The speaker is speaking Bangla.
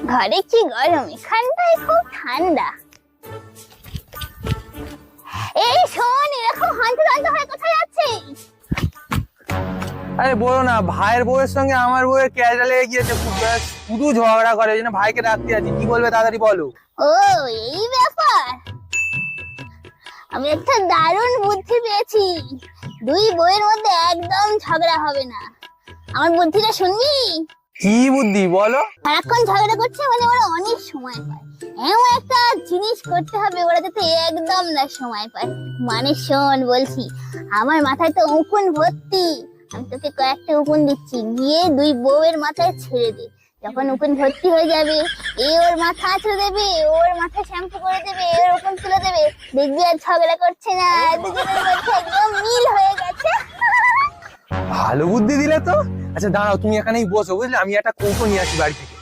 ঘরে কি গরম, এখানটায় খুব ঠান্ডা। এই শোন, এরকম হাঁটতে হাঁটতে হয়ে কোথায় যাচ্ছিস? আরে বলো না, ভাইয়ের বউয়ের সঙ্গে আমার বউয়ের ক্যাজা লেগে গিয়েছে, শুধু ঝগড়া করে। এই জন্য ভাইকে ডাকতে আছি, কি বলবে তাড়াতাড়ি বলো। ও, এই ব্যাপার। আমি একটা দারুণ বুদ্ধি পেয়েছি। দুই বউয়ের মধ্যে একদম ঝগড়া হবে না। আমার বুদ্ধিটা শুনবি? কি বুদ্ধি বলো? সারাক্ষণ ঝগড়া করছে মানে ওরা অনেক সময় পায়। এমন একটা জিনিস করতে হবে ওরা যাতে একদম না সময় পায়। মানে শোন বলছি, আমার মাথায় তো উকুন ভর্তি। আমি তোকে কয়েকটা উকুন দিচ্ছি, গিয়ে দুই বউয়ের মাথায় ছেড়ে দে। যখন উকুন ভর্তি হয়ে যাবে, এ ওর মাথা আঁচড়ে দেবে, ওর মাথা শ্যাম্পু করে দেবে, ওর উকুন তুলে দেবে। দেখবি আর ঝগড়া করছে না, দুজনের মধ্যে একদম মিল হয়ে গেছে। ভালো বুদ্ধি দিলে তো। আচ্ছা দাঁড়াও, তুমি এখানেই বসো বুঝলে, আমি একটা কৌটো নিয়ে আসি বাড়ি থেকে।